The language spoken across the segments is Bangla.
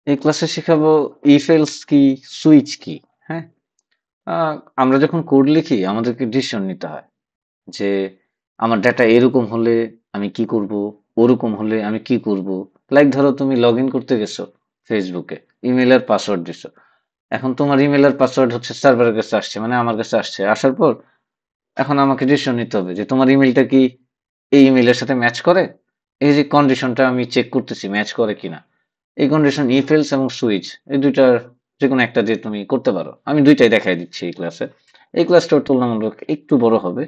এই ক্লাসে শেখাবো ইফ এলস কি, সুইচ কি। হ্যাঁ, আমরা যখন কোড লিখি আমাদেরকে ডিসিশন নিতে হয় যে আমার ডাটা এরকম হলে আমি কি করব, ওরকম হলে আমি কি করব। লাইক ধরো তুমি লগ ইন করতে গেছো ফেসবুকে, ইমেল আর পাসওয়ার্ড দিছো। এখন তোমার ইমেল আর পাসওয়ার্ড হচ্ছে সার্ভারের কাছে আসছে, মানে আমার কাছে আসছে। আসার পর এখন আমাকে ডিসিশন নিতে হবে যে তোমার ইমেলটা কি এই ইমেলের সাথে ম্যাচ করে। এই যে কন্ডিশনটা আমি চেক করতেছি ম্যাচ করে কিনা। এই কন্ডিশন ইফ এলস এবং সুইচ, এই দুইটার যে কোনো একটা দিয়ে তুমি করতে পারো। আমি দুইটাই দেখাই দিচ্ছি এই ক্লাসে। এই ক্লাসটা তুলনামূলক একটু বড় হবে।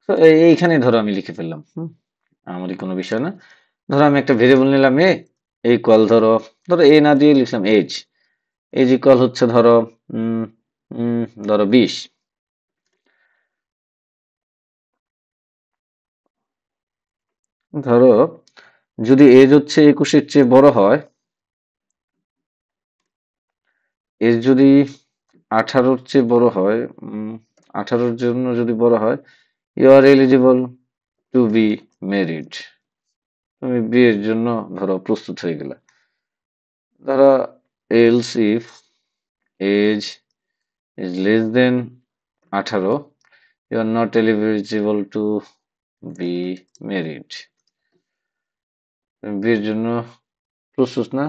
তো এইখানে ধরো আমি লিখে ফেললাম, আমারই কোনো বিষয় না। ধরো আমি একটা ভেরিয়েবল নিলাম এ, এই কল ধরো, ধরো এ না দিয়ে লিখলাম এজ। এজ ইকুয়াল হচ্ছে ধরো উম, ধরো 20। ধরো যদি এজ হচ্ছে 21-এর চেয়ে বড় হয়, এজ যদি 18-র চেয়ে বড় হয়, 18-র জন্য যদি বড় হয়, you are eligible to be married. তুমি বিয়ের জন্য ধরো প্রস্তুত হয়ে গেলে। ধরো else if age is less than 18, you are not eligible to be married. বিয়ের জন্য প্রস্তুত না,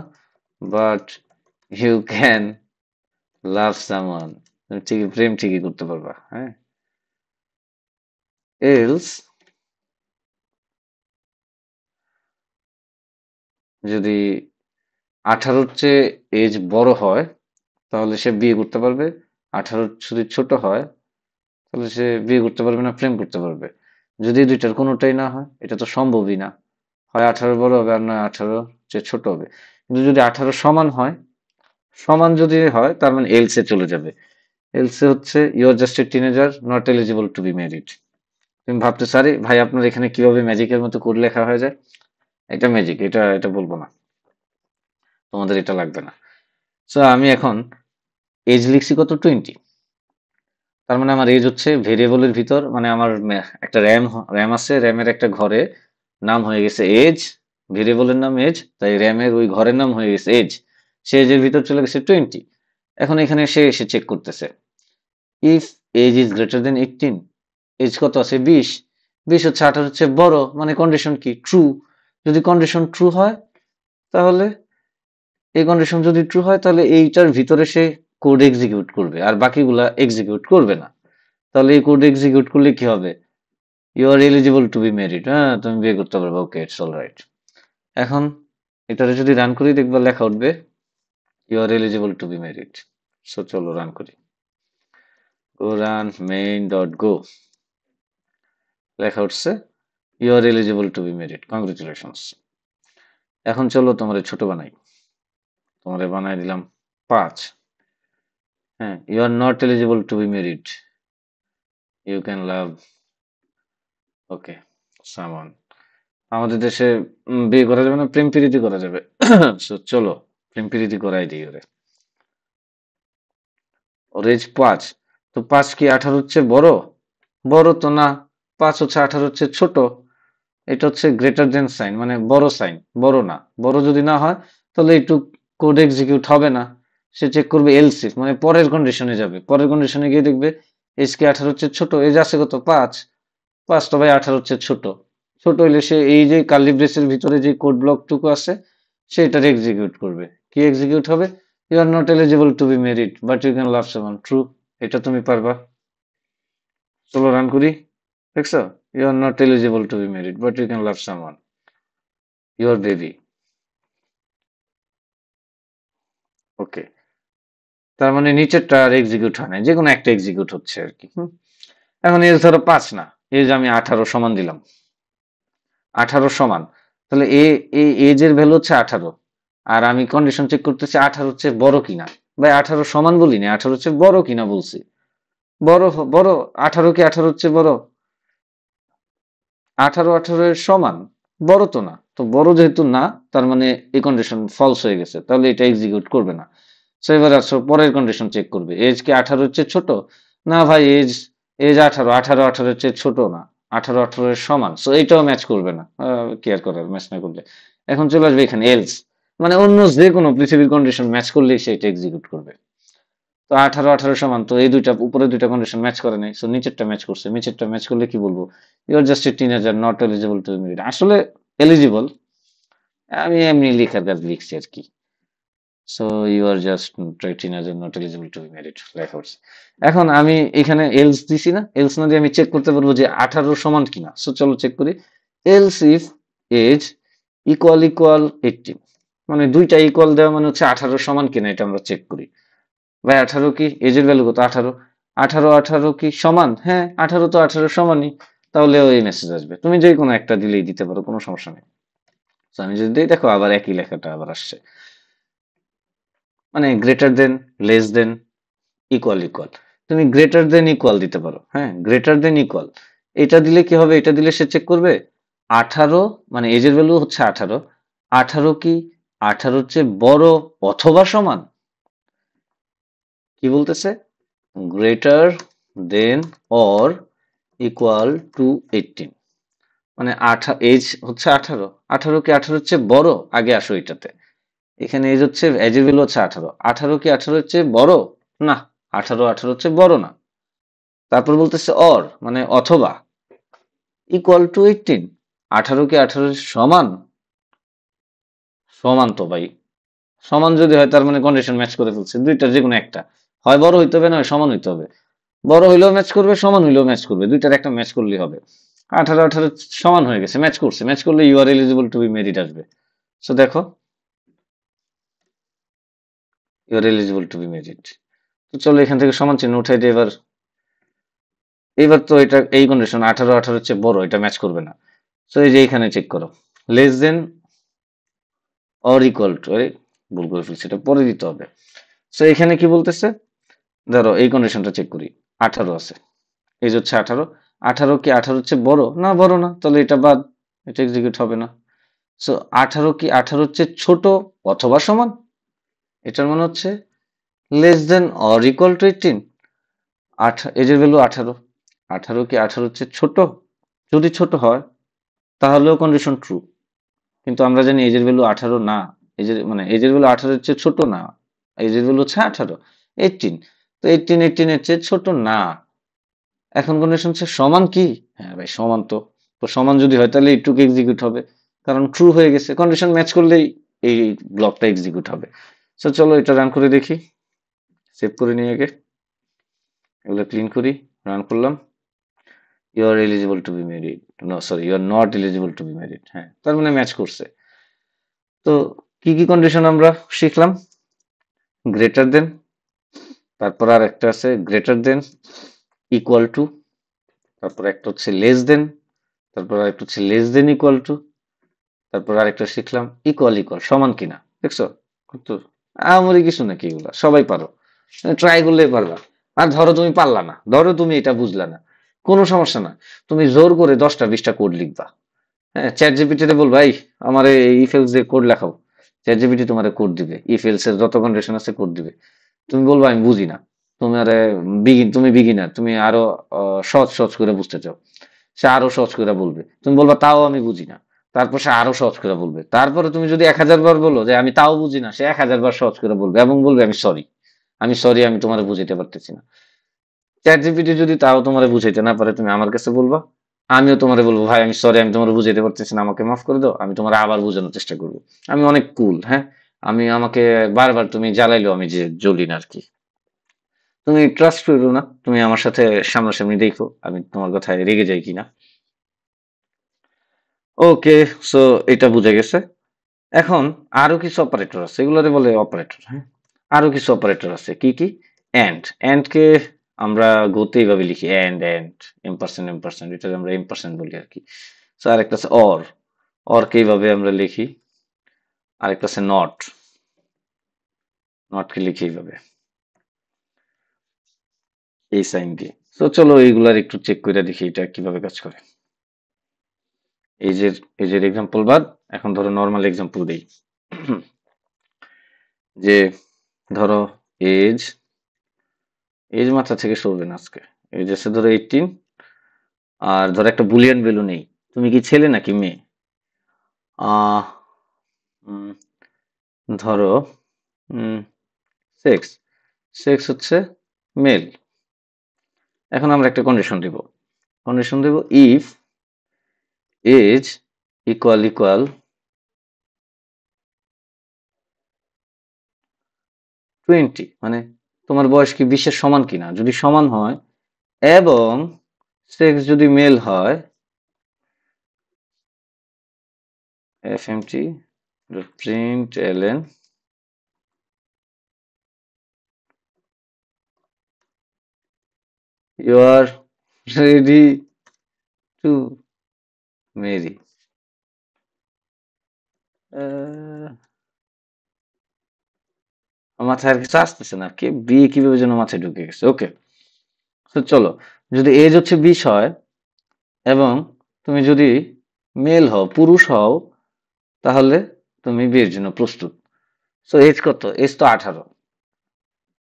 but you can love someone. তুমি ঠিকই প্রেম ঠিকই করতে পারবা। হ্যাঁ, এলস যদি 18-র চেয়ে এজ বড় হয় তাহলে সে বিয়ে করতে পারবে। 18 যদি ছোট হয় তাহলে সে বিয়ে করতে পারবে না, প্রেম করতে পারবে। যদি এই দুইটার কোনোটাই না হয়, এটা তো সম্ভবই না। হয় 18 বড় হবে আর নয় 18 চেয়ে ছোট হবে। কিন্তু যদি 18 সমান হয়, সমান যদি হয় তার মানে এলসে চলে যাবে। এলসে হচ্ছে you are just a teenager not eligible to be married. তুমি ভাবতে আরে ভাই আপনার এখানে কিভাবে ম্যাজিকের মতো কোড লেখা হয়ে যায়। এটা ম্যাজিক, এটা এটা বলবো না, তোমাদের এটা লাগবে না। সো আমি এখন এজ লিখছি কত, 20। তার মানে আমার এজ হচ্ছে ভেরিয়েবলের ভিতর, মানে আমার একটা র্যাম আছে, র্যামের একটা ঘরে নাম হয়ে গেছে এজ, ভেরিয়েবলের নাম এজ, তাই র্যামের ওই ঘরের নাম হয়ে গেছে এজ। সে এজের ভিতর চলে গেছে 20। এখন এখানে সে এসে চেক করতেছে if age is greater than 18, age কত আছে 20, 20 হচ্ছে 18 হচ্ছে বড়, মানে কন্ডিশন কি ট্রু। যদি কন্ডিশন ট্রু হয় তাহলে, এই কন্ডিশন যদি ট্রু হয় তাহলে এইটার ভিতরে সে কোড এক্সিকিউট করবে আর বাকিগুলা এক্সিকিউট করবে না। তাহলে এই কোড এক্সিকিউট করলে কি হবে, you are eligible to be married. হ্যাঁ, তুমি বিয়ে করতে পারবে, ওকে ইটস অল রাইট। এখন এটারে যদি রান করি দেখবা লেখা উঠবে you are eligible to be married. So চলো রান করি। Go run main dot go, লেখা উঠছে you are eligible to be married, congratulations. এখন চলো তোমার ছোট বানাই। তোমারে বানাই দিলাম 5। হ্যাঁ, you are not eligible to be married, you can love, okay, someone. আমাদের দেশে বিয়ে করা যাবে না, প্রেম প্রীতি করা যাবে। So, চলো প্রেম প্রীতি করাই দিই ওরে। ওর এজ 5। তো 5 কি 18 হচ্ছে বড়? বড় তো না। 5 হচ্ছে 18 হচ্ছে ছোট। এটা হচ্ছে গ্রেটার দেন সাইন, মানে বড় সাইন, বড় না। বড় যদি না হয় তাহলে একটু কোড এক্সিকিউট হবে না। সে চেক করবে এলস ইফ, মানে পরের কন্ডিশনে যাবে। পরের কন্ডিশনে গিয়ে দেখবে এজ কি 18 হচ্ছে ছোট, এজ আছে কত 5, 5 তো ভাই 18 হচ্ছে ছোট। ছোট হইলে সে এই যে কার্লি ব্রেসের ভিতরে যে কোড ব্লক টুকু আছে সেটার এক্সিকিউট করবে। কি এক্সিকিউট হবে, you are not eligible to be married but you can love someone, true. এটা তুমি পারবা। চলো রান করি। দেখছো, you are not eligible to be married but you can love someone, your baby. Okay, তার মানে নিচেরটা আর এক্সিকিউট হয় না, যে কোনো একটা এক্সিকিউট হচ্ছে আর কি। এখন এজ ধরো 5 না, এজ আমি 18 সমান দিলাম। 18 সমান, তাহলে এই এজ এর ভ্যালু হচ্ছে 18। আর আমি কন্ডিশন চেক করতেছি 18 হচ্ছে বড় কিনা। ভাই 18 সমান বলিনি, 18 হচ্ছে বড় কিনা বলছি। বড় বড়, 18 কি 18 হচ্ছে বড়? 18 এর সমান, বড় তো না। তো বড় যেহেতু না, তার মানে এই কন্ডিশন ফলস হয়ে গেছে, তাহলে এটা এক্সিকিউট করবে না। সো এবার আসো পরের কন্ডিশন চেক করবে, এজ কি 18 এর চেয়ে ছোট? না ভাই, এজ এজ 18, 18 এর চেয়ে ছোট না, 18 এর সমান। সো এইটাও ম্যাচ করবে না, কেয়ার করার, ম্যাচ না করলে। এখন চলে আসবে এখানে এলস। মানে অন্য যে কোনো পৃথিবীর কন্ডিশন ম্যাচ করলেই সে এটা এক্সিকিউট করবে। তো 18 সমান, তো এই দুইটা উপরে দুইটা কন্ডিশন ম্যাচ করে নাই, সো নিচেরটা ম্যাচ করছে। নিচেরটা ম্যাচ করলে কি বলবো? You are just a teenager not eligible to be married. আসলে এলিজিবল, আমি এমনি লেখার কাজ লিখছি আর কি। So you are just teenager not eligible to be married লেখা হচ্ছে। এখন আমি এখানে এলস দিছি না, এলস না দিয়ে আমি চেক করতে পারবো যে 18 সমান কিনা। সো চলো চেক করি। এলস ইফ এজ ইকুয়াল 18, মানে দুইটা ইকুয়াল দেওয়া মানে হচ্ছে 18 সমান কিনা, এটা আমরা চেক করি। ভাই 18 কি এজের ভ্যালু কত? 18। 18 কি সমান? হ্যাঁ 18 তো 18 সমানই। তাহলে ওই মেসেজ আসবে, তুমি যে কোনো একটা দিলেই দিতে পারো, কোনো সমস্যা নেই। তো আমি যদি দিই, দেখো আবার একই লেখাটা আবার আসছে, মানে greater than, less than, equal. তুমি গ্রেটার দেন ইকুয়াল দিতে পারো, হ্যাঁ গ্রেটার দেন ইকুয়াল। এটা দিলে কি হবে? এটা দিলে সে চেক করবে 18, মানে এজের ভ্যালু হচ্ছে 18, 18 কি 18 চেয়ে বড় অথবা সমান। কি বলতেছে? Greater than or equal to 18, মানে এজ হচ্ছে 18, 18 কি 18 চেয়ে বড়, আগে আসো এটাতে। এখানে এজ হচ্ছে, এজের ভ্যালু হচ্ছে 18, 18 কি 18 চেয়ে বড়? না, 18 চেয়ে বড় না। তারপর বলতেছে অর, মানে অথবা, ইকুয়াল টু 18, 18 কি 18 সমান? সমান তো ভাই, সমান যদি হয় তার মানে কন্ডিশন ম্যাচ করে ফেলছে, দুইটার যে কোনো একটা, হয় বড় হইতে হবে না হয় সমান হইতে হবে। বড় হইলেও ম্যাচ করবে, সমান হইলেও ম্যাচ করবে, দুইটার একটা ম্যাচ করলেই হবে। 18 সমান হয়ে গেছে, ম্যাচ করছে, ম্যাচ করলে you are eligible to be married আসবে। সো দেখো, you are eligible to be married. তো চলো এখান থেকে সমান চিহ্ন উঠাই দিই এবার। এইবার তো এটা এই কন্ডিশন 18 চেয়ে বড়, এটা ম্যাচ করবে না। সো এই যে এখানে চেক করো, less than or equal to, আরে ভুল করে ফেলছি, এটা পরে দিতে হবে। সো এখানে কি বলতেছে? ধরো এই কন্ডিশনটা চেক করি, 18 আছে, এই যে হচ্ছে 18, 18 কি 18 চেয়ে বড়? না বড় না, তাহলে এটা বাদ, এটা এক্সিকিউট হবে না। সো 18 কি 18 চেয়ে ছোট অথবা সমান? এটার মানে হচ্ছে less than or equal to 18। এজের ভ্যালু 18, 18 কি 18 চেয়ে ছোট? যদি ছোট হয় তাহলেও কন্ডিশন ট্রু, কিন্তু আমরা জানি এজের ভ্যালু 18 না, এজের মানে এজের ভ্যালু 18 এর চেয়ে ছোট না, এজের ভ্যালু হচ্ছে 18, 18, তো 18 এর চেয়ে ছোট না। এখন কন্ডিশন হচ্ছে সমান কি? হ্যাঁ ভাই সমান তো, তো সমান যদি হয় তাহলে এইটুকু এক্সিকিউট হবে, কারণ ট্রু হয়ে গেছে, কন্ডিশন ম্যাচ করলেই এই ব্লকটা এক্সিকিউট হবে। সো চলো এটা রান করে দেখি, সেভ করে নিয়ে আগে, এগুলো ক্লিন করি, রান করলাম। You are eligible to be married, no sorry you are not eligible to be married, হ্যাঁ তার মানে ম্যাচ করছে। তো কি কি কন্ডিশন আমরা শিখলাম? গ্রেটার দেন, তারপর আর একটা আছে গ্রেটার দেন ইকুয়াল টু, তারপর একটা হচ্ছে লেস দেন, তারপর আরেকটা হচ্ছে লেস দেন ইকুয়াল টু, তারপর আরেকটা শিখলাম ইকুয়াল সমান কিনা। দেখছো কত আমারই কিছু নাকি, এগুলা সবাই পারো, ট্রাই করলেই পারবা। আর ধরো তুমি পারলা না, ধরো তুমি এটা বুঝলা না, কোনো সমস্যা না, তুমি জোর করে 10টা 20টা কোড লিখবা, হ্যাঁ চ্যাট জিপিটিতে বলবা এই আমার ইফ এলস দিয়ে কোড লেখাও, চ্যাট জিপিটি তোমার কোড দিবে, ইফ এলস এর যত কন্ডিশন আছে কোড দিবে। তুমি বলবা আমি বুঝি না, তুমি আরে তুমি বিগিনার, তুমি আরো সহজ সহজ করে বুঝতে চাও, সে আরো সহজ করে বলবে, তুমি বলবা তাও আমি বুঝি না, তারপর সে আরো সহজ করে বলবে, তারপরে তুমি যদি 1000 বার বলো যে আমি তাও বুঝি না, সে 1000 বার সহজ করে বলবে এবং বলবে আমি সরি আমি তোমার বুঝাইতে পারতেছি না। চ্যাট জিপিটি যদি তাও তোমার বুঝাইতে না পারে, তুমি আমার কাছে বলবা, আমিও তোমারে বলবো ভাই আমি সরি আমি তোমার বুঝাইতে পারতেছি না, আমাকে মাফ করে দাও, আমি তোমার আবার বোঝানোর চেষ্টা করবো। আমি অনেক কুল, হ্যাঁ, আমি আমাকে বারবার তুমি জ্বালাইলো আমি যে জ্বলি না আর কি। তুমি ট্রাস্ট করো না, তুমি আমার সাথে সামনাসামনি দেখো আমি তোমার কথায় রেগে যাই কিনা। ওকে, সো এটা বুঝে গেছে। এখন আরো কিছু অপারেটর আছে, এগুলোরে বলে অপারেটর, হ্যাঁ। আরো কিছু অপারেটর আছে, কি কি? এন্ড কে আমরা গতে এইভাবে লিখি, এন্ড এম্পারসেন্ট, এটা আমরা এম্পারসেন্ট বলি আর কি। সো আরেকটা আছে অর কে এইভাবে আমরা লিখি, আরেকটা আছে নট কে লিখি এইভাবে, এই সাইন দিয়ে। তো চলো এইগুলার একটু চেক করে দেখি এটা কিভাবে কাজ করে। এই যে এই যে এক্সাম্পল বাদ, এখন ধরো নর্মাল এক্সাম্পল দেই। যে ধরো এজ এজ মাথা থেকে সরবে না আজকে, এজ আছে ধরো 18, আর ধরো একটা বুলিয়ান ভ্যালু নেই, তুমি কি ছেলে নাকি মেয়ে? আহ ধরো সেক্স সেক্স হচ্ছে মেল। এখন আমরা একটা কন্ডিশন দিব ইফ এজ ইকুয়াল 20, মানে তোমার বয়স কি 20-এর সমান কিনা, যদি সমান হয় এবং সেক্স যদি মেল হয়, fmt print ln you are ready to marry। মাথায় আর কিছু আসতেছে না, কে বিয়ে কিভাবে যেন মাথায় ঢুকে গেছে। ওকে, তো চলো, যদি এজ হচ্ছে 20 হয় এবং তুমি যদি মেল হও, পুরুষ হও, তাহলে তুমি বিয়ের জন্য প্রস্তুত। সো এজ কত? এজ তো 18।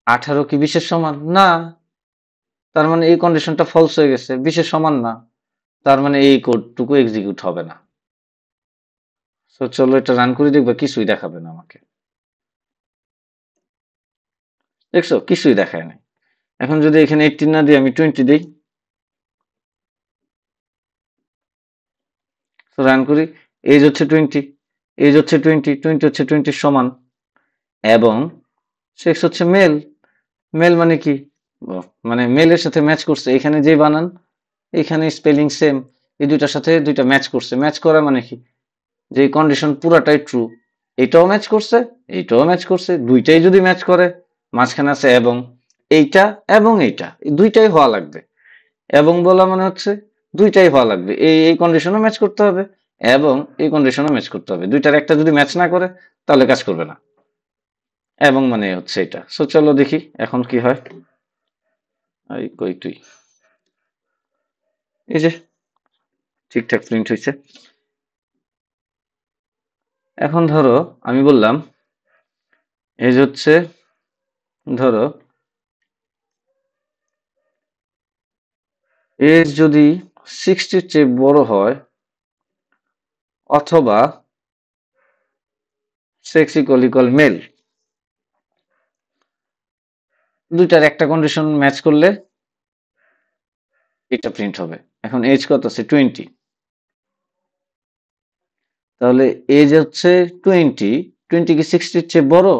18 কি 20-এর সমান না, তার মানে এই কন্ডিশনটা ফলস হয়ে গেছে, 20-এর সমান না, তার মানে এই কোডটুকু এক্সিকিউট হবে না। সো চলো এটা রান করে দেখবা, কিছুই দেখাবে না আমাকে। দেখছো, কিছুই দেখায় নাই। এখন যদি এখানে 18 না দিয়ে আমি 20 দিই, রান করি, এজ হচ্ছে 20, এজ হচ্ছে 20, 20 হচ্ছে 20 সমান, এবং সেক্স হচ্ছে মেল। মেল মানে কি? মানে মেলের সাথে ম্যাচ করছে, এখানে যে বানান, এখানে স্পেলিং সেম, এই দুইটার সাথে দুইটা ম্যাচ করছে। ম্যাচ করা মানে কি? যে কন্ডিশন পুরাটাই ট্রু, এটাও ম্যাচ করছে, এইটাও ম্যাচ করছে, দুইটাই যদি ম্যাচ করে, মাঝখানে আছে এবং, এইটা এবং এইটা, এই দুইটাই হওয়া লাগবে। এবং বলা মানে হচ্ছে দুইটাই হওয়া লাগবে, এই কন্ডিশনও ম্যাচ করতে হবে এবং এই কন্ডিশনও ম্যাচ করতে হবে। দুইটার একটা যদি ম্যাচ না করে তাহলে কাজ করবে না। এবং মানে হচ্ছে এটা। সো চলো দেখি এখন কি হয়। এই কই তুই, এই যে ঠিকঠাক প্রিন্ট হয়েছে। এখন ধরো আমি বললাম এজ হচ্ছে, ধরো এজ যদি 60-র চেয়ে বড় হয় অথবা সেক্স ইকুয়াল মেল, দুইটার একটা কন্ডিশন ম্যাচ করলে এটা প্রিন্ট হবে। এখন এজ কত আছে? 20। তাহলে এজ হচ্ছে 20, 20 কি 60-র চেয়ে বড়?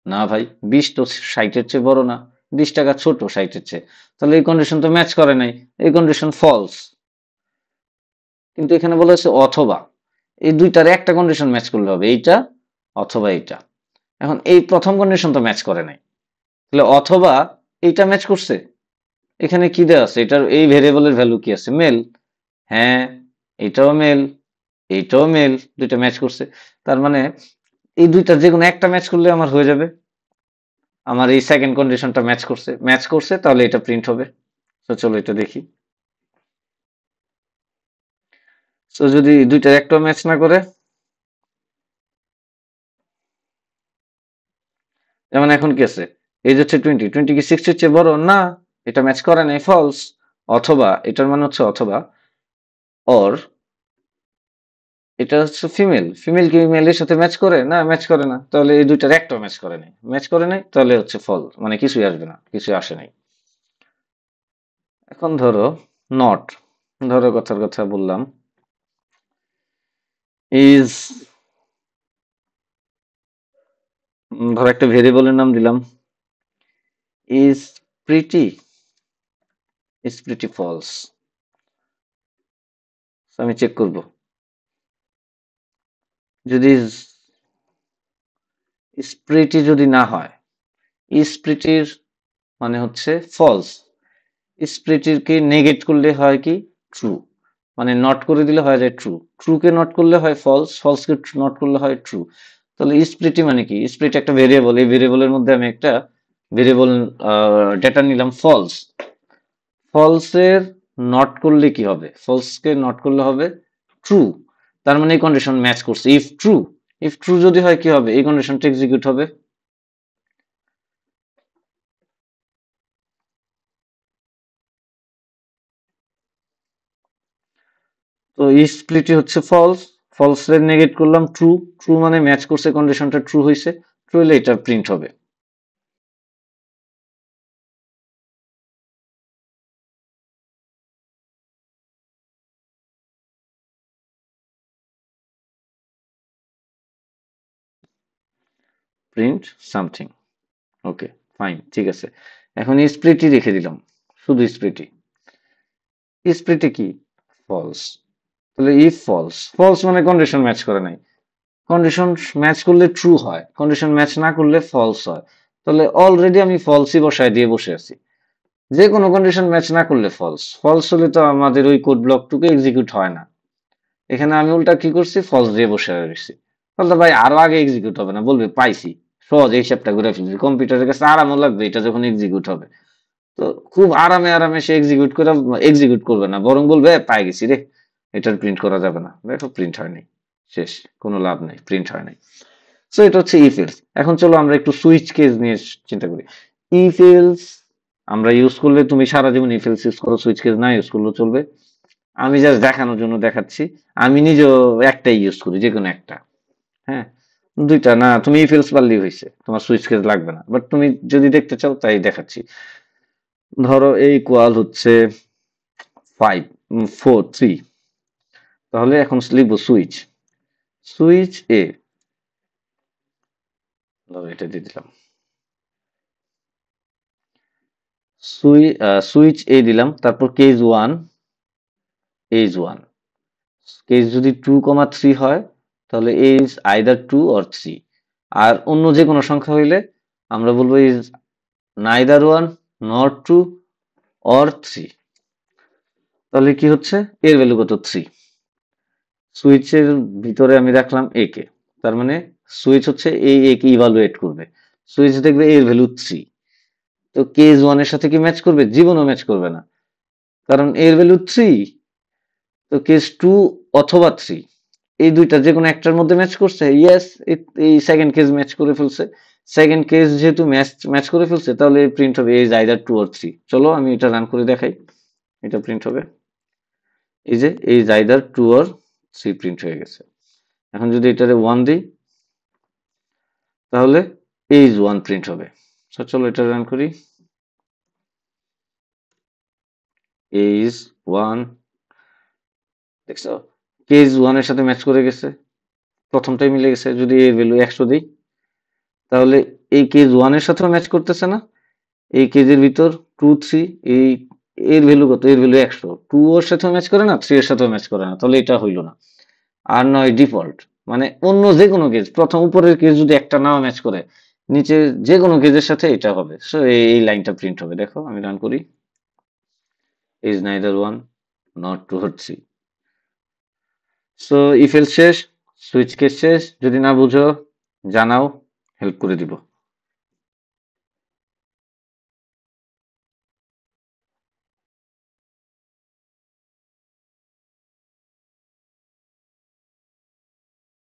না ভাই, 20 তো 60-এর চেয়ে বড় না, 20 টাকা ছোট 60-এর চেয়ে। তাহলে এই কন্ডিশন তো ম্যাচ করে নাই, এই কন্ডিশন ফলস। কিন্তু এখানে বলা হয়েছে অথবা, এই দুইটার একটা কন্ডিশন ম্যাচ করলে হবে, এইটা অথবা এইটা। এখন এই প্রথম কন্ডিশন তো ম্যাচ করে নাই, তাহলে অথবা এইটা ম্যাচ করছে। এখানে কি দেওয়া আছে? এটার এই ভেরিয়েবলের ভ্যালু কি আছে? মেল। হ্যাঁ, এটাও মেল, এইটাও মেল, দুইটা ম্যাচ করছে। তার মানে এই দুইটা যে কোনো একটা ম্যাচ করলে আমার হয়ে যাবে। আমার এই সেকেন্ড কন্ডিশনটা ম্যাচ করছে, তাহলে এটা প্রিন্ট হবে। তো চলো এটা দেখি। তো যদি দুইটার একটা ম্যাচ না করে, যেমন এখন কি আছে? এজ হচ্ছে 20, 20 কি 60-র চেয়ে বড়? না, এটা ম্যাচ করে নাই, ফলস। অথবা, এটার মানে হচ্ছে অথবা, অর এটা হচ্ছে ফিমেল, ফিমেল কি মেলের সাথে ম্যাচ করে? না, ম্যাচ করে না, তাহলে এই দুইটার একটা ম্যাচ করে নাই, তাহলে হচ্ছে ফল, মানে কিছুই আসবে না, কিছুই আসে নাই। এখন ধরো নট, ধরো কথার কথা বললাম ইজ, ধরো একটা ভেরিয়েবলের নাম দিলাম ইজ প্রিটি, ফলস। আমি চেক করব, যদি স্প্রিটি যদি না হয়, স্প্রিটির মানে হচ্ছে ফলস, স্প্রিটির কে নেগেট করলে হয় কি? ট্রু। মানে নট করে দিলে হয় যায় ট্রু, ট্রু কে নট করলে হয় ফলস, ফলস কে নট করলে হয় ট্রু। তাহলে স্প্রিটি মানে কি? স্প্রিট একটা ভেরিয়েবল, এই ভেরিয়েবলের মধ্যে আমি একটা ভেরিয়েবল ডেটা নিলাম ফলস, ফলসের নট করলে কি হবে? ফলস কে নট করলে হবে ট্রু। তার মানে এই কন্ডিশন ম্যাচ করছে, ইফ ট্রু। ইফ ট্রু যদি হয় কি হবে? এই কন্ডিশনটা এক্সিকিউট হবে। তো স্প্লিটি হচ্ছে ফলস, ফলস রে নেগেট করলাম ট্রু, ট্রু মানে ম্যাচ করছে, কন্ডিশনটা ট্রু হয়েছে, ট্রু হলে এটা প্রিন্ট হবে। Print something. ওকে, ফাইন, ঠিক আছে। এখন স্প্লিটই রেখে দিলাম, শুধু স্প্লিটই। স্প্লিটে কি? ফলস। তাহলে ইফ ফলস, ফলস মানে কন্ডিশন ম্যাচ করে নাই, কন্ডিশন ম্যাচ করলে ট্রু হয়, কন্ডিশন ম্যাচ না করলে ফলস হয়। তাহলে অলরেডি আমি ফলসই বসায় দিয়ে বসে আছি, যে কোনো কন্ডিশন ম্যাচ না করলে ফলস, ফলস হলে তো আমাদের ওই কোড ব্লকটুকু এক্সিকিউট হয় না। এখানে আমি উল্টা কি করছি, ফলস দিয়ে বসে রয়েছি। বলতে ভাই আরো আগে এক্সিকিউট হবে না, বলবে পাইছি, সহজ এই হিসাবটা ঘুরে ফেলছি, কম্পিউটারের কাছে আরামও লাগবে এটা যখন এক্সিকিউট হবে। তো খুব আরামে আরামে সে এক্সিকিউট করে, এক্সিকিউট করবে না, বরং বলবে পাই গেছি রে, এটার প্রিন্ট করা যাবে না, দেখো প্রিন্ট হয়নি, শেষ, কোনো লাভ নাই, প্রিন্ট হয় নাই। সো এটা হচ্ছে ইফ এলস। এখন চলো আমরা একটু সুইচ কেস নিয়ে চিন্তা করি। ইফ এলস আমরা ইউজ করলে, তুমি সারা জীবন ইফ এলস ইউজ করো, সুইচ কেস না ইউজ করলেও চলবে। আমি জাস্ট দেখানোর জন্য দেখাচ্ছি, আমি নিজেও একটাই ইউজ করি, যে কোনো একটা। হ্যাঁ, দুইটা না, তুমি ইফ এলস পারলেই হয়েছে, তোমার সুইচ কেস লাগবে না, বাট তুমি যদি দেখতে চাও তাই দেখাচ্ছি। ধরো এই ইকুয়াল হচ্ছে 5 4 3, তাহলে এখন লিখবো সুইচ, সুইচ এ, ধরো এটা দিয়ে দিলাম, সুইচ এ দিলাম, তারপর কেস 1, এজ 1, কেস যদি 2, 3 হয় তাহলে ইজ আইদার 2 অর 3, আর অন্য যে কোনো সংখ্যা হইলে আমরা বলবো ইজ নাইদার 1 নট 2 অর 3। তাহলে কি হচ্ছে, এর ভ্যালু কত, 3। সুইচের ভিতরে আমি রাখলাম এ কে, তার মানে সুইচ হচ্ছে এই এ কে ইভালুয়েট করবে, সুইচ দেখবে এর ভ্যালু 3। তো কেস 1 এর সাথে কি ম্যাচ করবে? জীবনও ম্যাচ করবে না, কারণ এর ভ্যালু 3। তো কেস 2 অথবা 3, এই দুইটা যে কোনো একটার মধ্যে ম্যাচ করছে, ইয়েস, এই সেকেন্ড কেস ম্যাচ করে ফেলছে। সেকেন্ড কেস যেহেতু ম্যাচ ম্যাচ করে ফেলছে, তাহলে প্রিন্ট হবে ইজ আইদার 2 অর 3। চলো আমি এটা রান করে দেখাই, এটা প্রিন্ট হবে, এই যে ইজ আইদার 2 অর 3 প্রিন্ট হয়ে গেছে। এখন যদি এটারে 1 দিই, তাহলে ইজ 1 প্রিন্ট হবে। তো চলো এটা রান করি, ইজ 1, দেখছো কেস 1 এর সাথে ম্যাচ করে গেছে, প্রথমটাই মিলে গেছে। যদি এর ভ্যালু 100 দিই, তাহলে এই কেস 1 এর সাথেও ম্যাচ করতেছে না, এই কেজের ভিতর 2 3, এই এর ভ্যালু কত, এর ভ্যালু 100, 2 এর সাথেও ম্যাচ করে না, 3 এর সাথেও ম্যাচ করে না, তাহলে এটা হইল না। আর নয় ডিফল্ট, মানে অন্য যে কোনো কেজ, প্রথম উপরের কেজ যদি একটা নাও ম্যাচ করে, নিচে যে কোনো কেজের সাথে এটা হবে। সো এই লাইনটা প্রিন্ট হবে, দেখো আমি রান করি, is neither 1 not 2 or 3। So if else শেষ, সুইচ কেস শেষ। যদি না বুঝো জানাও, হেল্প করে দিব।